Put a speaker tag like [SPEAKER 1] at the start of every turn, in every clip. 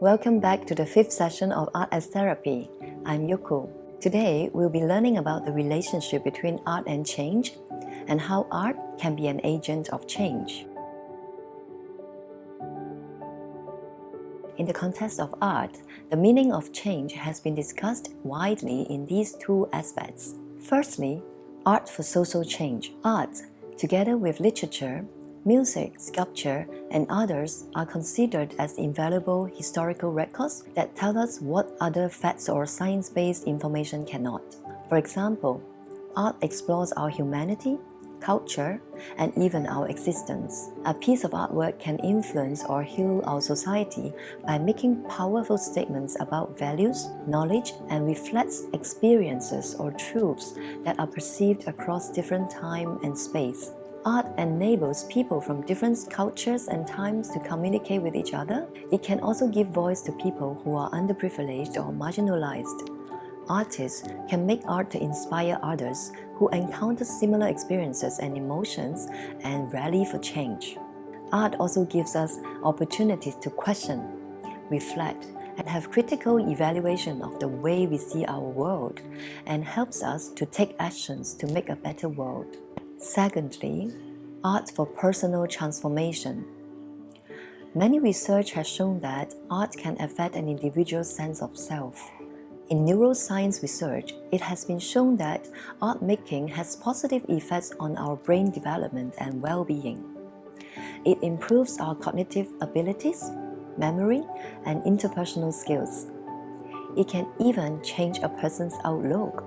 [SPEAKER 1] Welcome back to the fifth session of Art as Therapy. I'm Yoko. Today, we'll be learning about the relationship between art and change and how art can be an agent of change. In the context of art, the meaning of change has been discussed widely in these two aspects. Firstly, art for social change. Art, together with literature, music, sculpture, and others are considered as invaluable historical records that tell us what other facts or science-based information cannot. For example, art explores our humanity, culture, and even our existence. A piece of artwork can influence or heal our society by making powerful statements about values, knowledge, and reflects experiences or truths that are perceived across different time and space. Art enables people from different cultures and times to communicate with each other. It can also give voice to people who are underprivileged or marginalized. Artists can make art to inspire others who encounter similar experiences and emotions and rally for change. Art also gives us opportunities to question, reflect, and have critical evaluation of the way we see our world and helps us to take actions to make a better world. Secondly, art for personal transformation. Many research has shown that art can affect an individual's sense of self. In neuroscience research, it has been shown that art making has positive effects on our brain development and well-being. It improves our cognitive abilities, memory, and interpersonal skills. It can even change a person's outlook.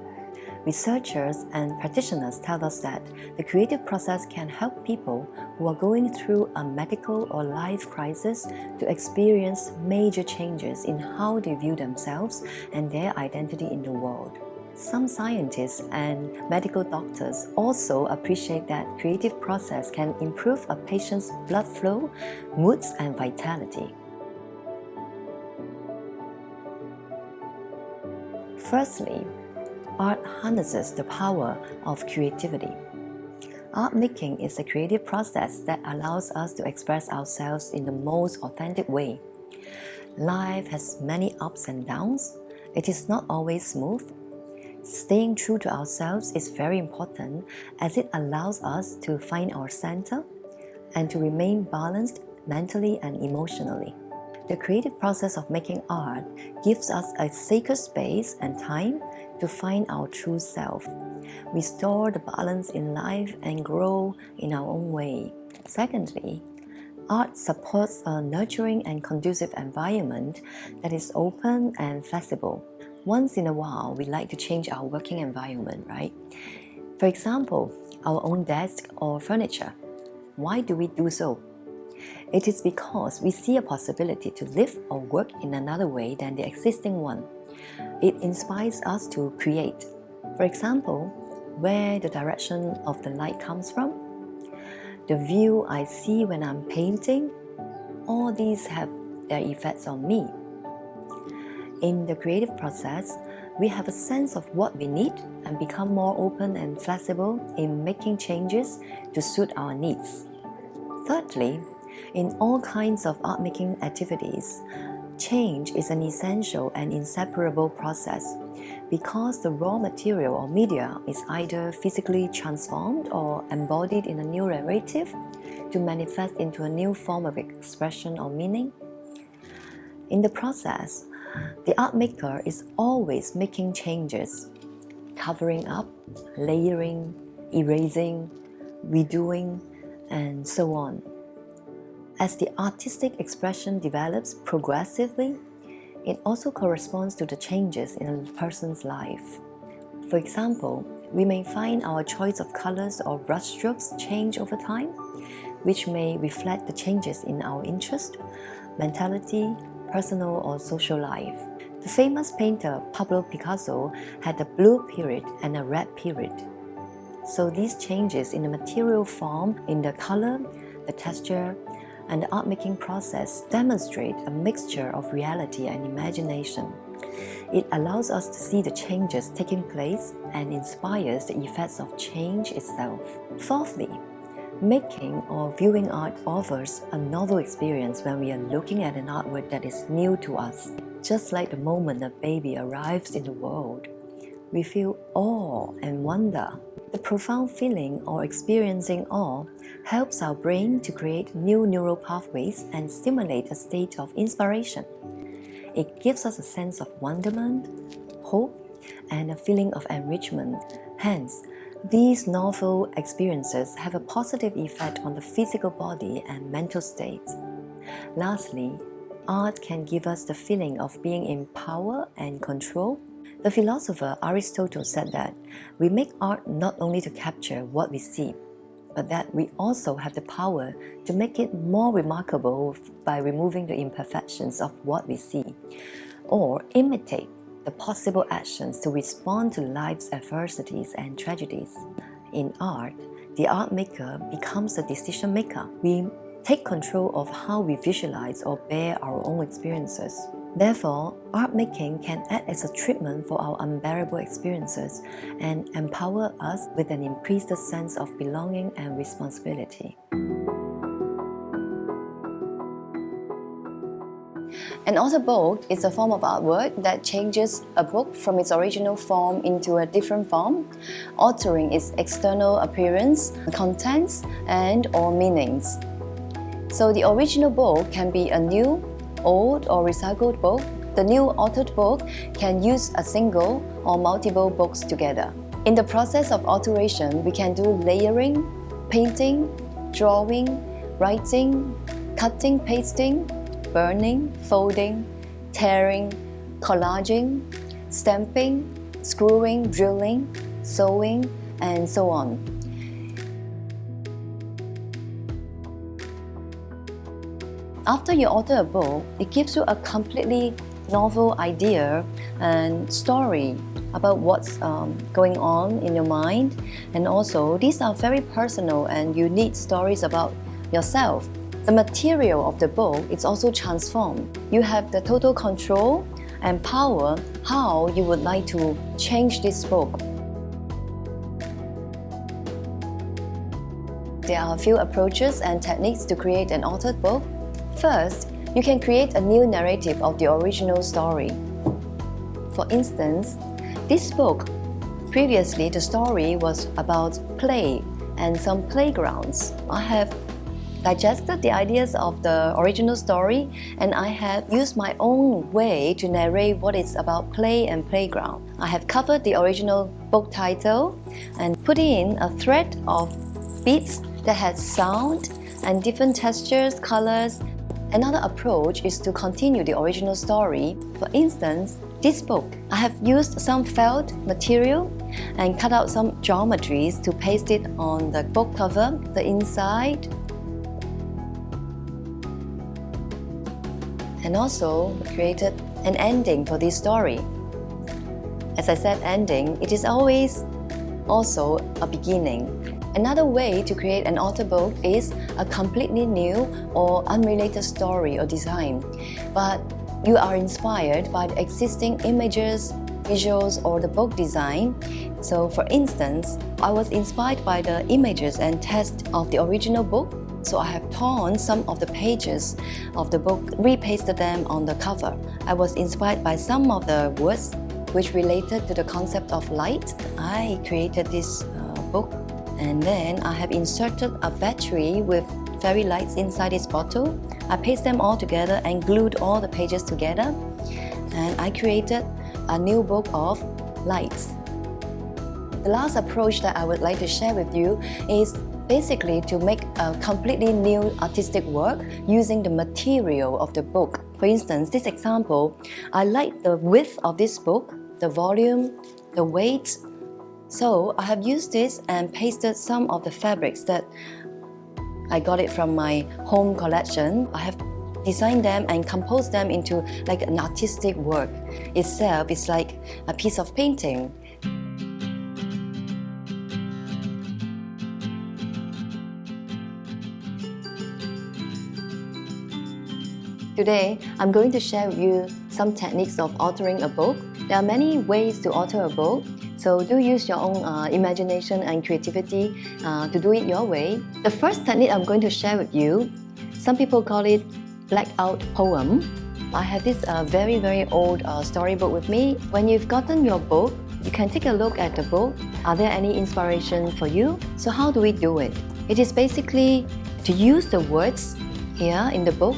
[SPEAKER 1] Researchers and practitioners tell us that the creative process can help people who are going through a medical or life crisis to experience major changes in how they view themselves and their identity in the world. Some scientists and medical doctors also appreciate that creative process can improve a patient's blood flow, moods, and vitality. Firstly, art harnesses the power of creativity. Art making is a creative process that allows us to express ourselves in the most authentic way. Life has many ups and downs. It is not always smooth. Staying true to ourselves is very important as it allows us to find our center and to remain balanced mentally and emotionally. The creative process of making art gives us a sacred space and time to find our true self, restore the balance in life, and grow in our own way. Secondly, art supports a nurturing and conducive environment that is open and flexible. Once in a while, we like to change our working environment, right? For example, our own desk or furniture. Why do we do so? It is because we see a possibility to live or work in another way than the existing one. It inspires us to create. For example, where the direction of the light comes from, the view I see when I'm painting, all these have their effects on me. In the creative process, we have a sense of what we need and become more open and flexible in making changes to suit our needs. Thirdly, in all kinds of art-making activities, change is an essential and inseparable process because the raw material or media is either physically transformed or embodied in a new narrative to manifest into a new form of expression or meaning. In the process, the art maker is always making changes, covering up, layering, erasing, redoing, and so on. As the artistic expression develops progressively, it also corresponds to the changes in a person's life. For example, we may find our choice of colors or brushstrokes change over time, which may reflect the changes in our interest, mentality, personal or social life. The famous painter Pablo Picasso had a blue period and a red period. So these changes in the material form, in the color, the texture, and the art-making process demonstrate a mixture of reality and imagination. It allows us to see the changes taking place and inspires the effects of change itself. Fourthly, Making or viewing art offers a novel experience when we are looking at an artwork that is new to us. Just like the moment a baby arrives in the world, we feel awe and wonder. The profound feeling or experiencing awe helps our brain to create new neural pathways and stimulate a state of inspiration. It gives us a sense of wonderment, hope, and a feeling of enrichment. Hence, these novel experiences have a positive effect on the physical body and mental state. Lastly, art can give us the feeling of being in power and control. The philosopher Aristotle said that we make art not only to capture what we see, but that we also have the power to make it more remarkable by removing the imperfections of what we see, or imitate the possible actions to respond to life's adversities and tragedies. In art, the art maker becomes the decision maker. We take control of how we visualize or bear our own experiences. Therefore, art making can act as a treatment for our unbearable experiences and empower us with an increased sense of belonging and responsibility.
[SPEAKER 2] An author book is a form of artwork that changes a book from its original form into a different form, altering its external appearance, contents, and/or meanings. So the original book can be a new, old, or recycled book. The new authored book can use a single or multiple books together. In the process of alteration, we can do layering, painting, drawing, writing, cutting, pasting, burning, folding, tearing, collaging, stamping, screwing, drilling, sewing, and so on. After you author a book, it gives you a completely novel idea and story about what's going on in your mind, and also these are very personal and unique stories about yourself. The material of the book is also transformed. You have the total control and power how you would like to change this book. There are a few approaches and techniques to create an authored book. First, you can create a new narrative of the original story. For instance, this book, previously the story was about play and some playgrounds. I have digested the ideas of the original story, and I have used my own way to narrate what is about play and playground. I have covered the original book title and put in a thread of beats that has sound and different textures, colors. Another approach is to continue the original story. For instance, this book, I have used some felt material and cut out some geometries to paste it on the book cover, the inside, and also created an ending for this story. As I said, ending, it is always also a beginning. Another way to create an author book is a completely new or unrelated story or design, but you are inspired by the existing images, visuals, or the book design. So for instance, I was inspired by the images and text of the original book. So I have torn some of the pages of the book, repasted them on the cover. I was inspired by some of the words which related to the concept of light. I created this book, and then I have inserted a battery with fairy lights inside this bottle. I pasted them all together and glued all the pages together, and I created a new book of lights. The last approach that I would like to share with you is basically to make a completely new artistic work using the material of the book. For instance, this example, I like the width of this book, the volume, the weight. So I have used this and pasted some of the fabrics that I got it from my home collection. I have designed them and composed them into like an artistic work. Itself is like a piece of painting. Today, I'm going to share with you some techniques of authoring a book. There are many ways to author a book. So do use your own imagination and creativity to do it your way. The first technique I'm going to share with you, some people call it blackout poem. I have this very old storybook with me. When you've gotten your book, you can take a look at the book. Are there any inspiration for you? So how do we do it? It is basically to use the words here in the book.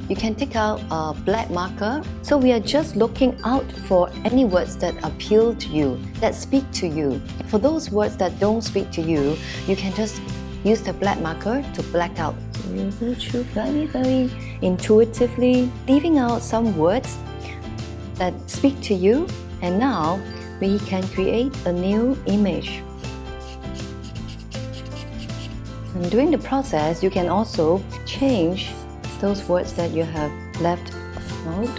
[SPEAKER 2] You can take out a black marker. So we are just looking out for any words that appeal to you, that speak to you. For those words that don't speak to you, you can just use the black marker to black out. You go through very intuitively, leaving out some words that speak to you. And now we can create a new image. And during the process, you can also change those words that you have left out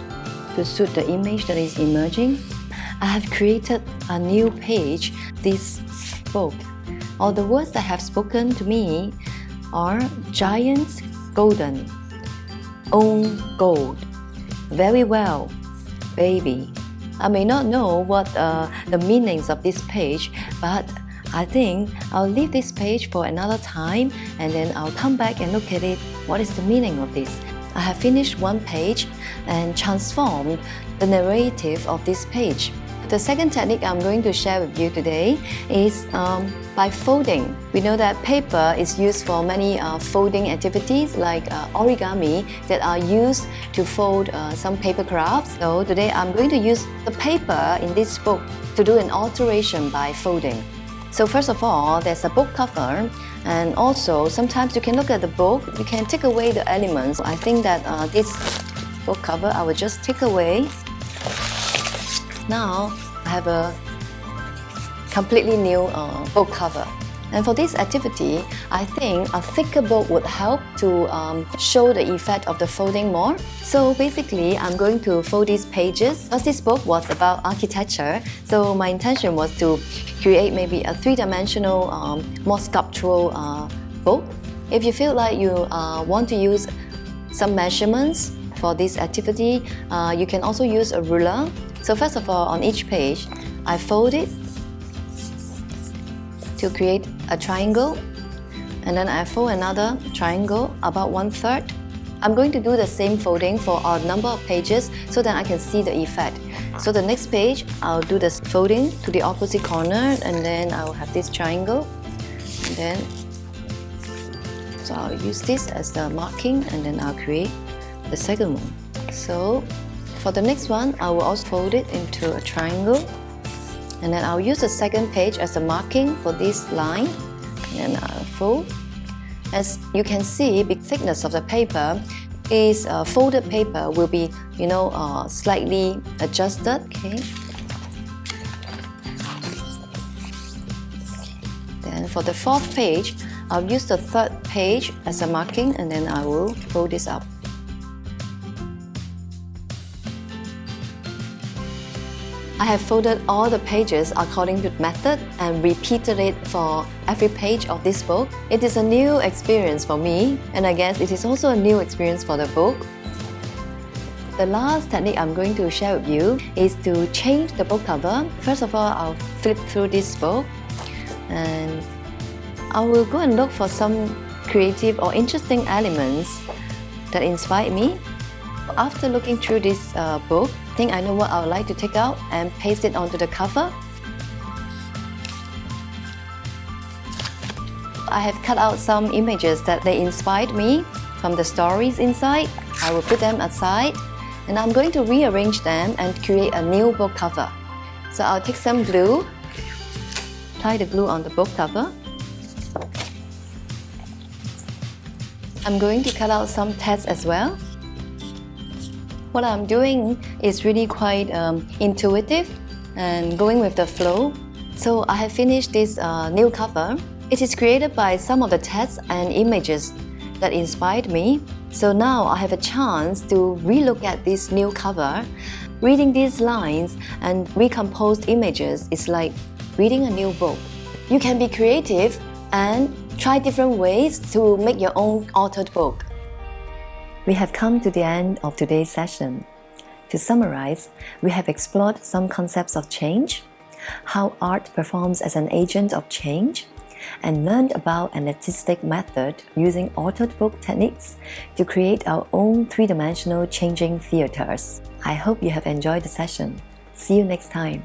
[SPEAKER 2] to suit the image that is emerging. I have created a new page, this book. All the words that have spoken to me are giants golden, own gold, very well, baby. I may not know what the meanings of this page, but I think I'll leave this page for another time and then I'll come back and look at it. What is the meaning of this? I have finished one page and transformed the narrative of this page. The second technique I'm going to share with you today is by folding. We know that paper is used for many folding activities like origami that are used to fold some paper crafts. So today I'm going to use the paper in this book to do an alteration by folding. So first of all, there's a book cover, and also sometimes you can look at the book, you can take away the elements. I think that this book cover I will just take away. Now I have a completely new book cover. And for this activity, I think a thicker book would help to show the effect of the folding more. So basically, I'm going to fold these pages. Because this book was about architecture, so my intention was to create maybe a three-dimensional, more sculptural book. If you feel like you want to use some measurements for this activity, you can also use a ruler. So first of all, on each page, I fold it to create a triangle, and then I fold another triangle about 1/3. I'm going to do the same folding for a number of pages so that I can see the effect. So the next page, I'll do the folding to the opposite corner, and then I'll have this triangle, and then so I'll use this as the marking, and then I'll create the second one. So for the next one, I will also fold it into a triangle. And then I'll use the second page as a marking for this line, and I'll fold. As you can see, the thickness of the paper is folded paper will be, slightly adjusted. Okay. Then for the fourth page, I'll use the third page as a marking, and then I will fold this up. I have folded all the pages according to the method and repeated it for every page of this book. It is a new experience for me, and I guess it is also a new experience for the book. The last technique I'm going to share with you is to change the book cover. First of all, I'll flip through this book and I will go and look for some creative or interesting elements that inspire me. After looking through this book, I think I know what I would like to take out and paste it onto the cover. I have cut out some images that they inspired me from the stories inside. I will put them aside, and I'm going to rearrange them and create a new book cover. So I'll take some glue, apply the glue on the book cover. I'm going to cut out some text as well. What I'm doing is really quite intuitive and going with the flow. So I have finished this new cover. It is created by some of the texts and images that inspired me. So now I have a chance to relook at this new cover. Reading these lines and recomposed images is like reading a new book. You can be creative and try different ways to make your own authored book.
[SPEAKER 1] We have come to the end of today's session. To summarize, we have explored some concepts of change, how art performs as an agent of change, and learned about an artistic method using authored book techniques to create our own three-dimensional changing theaters. I hope you have enjoyed the session. See you next time.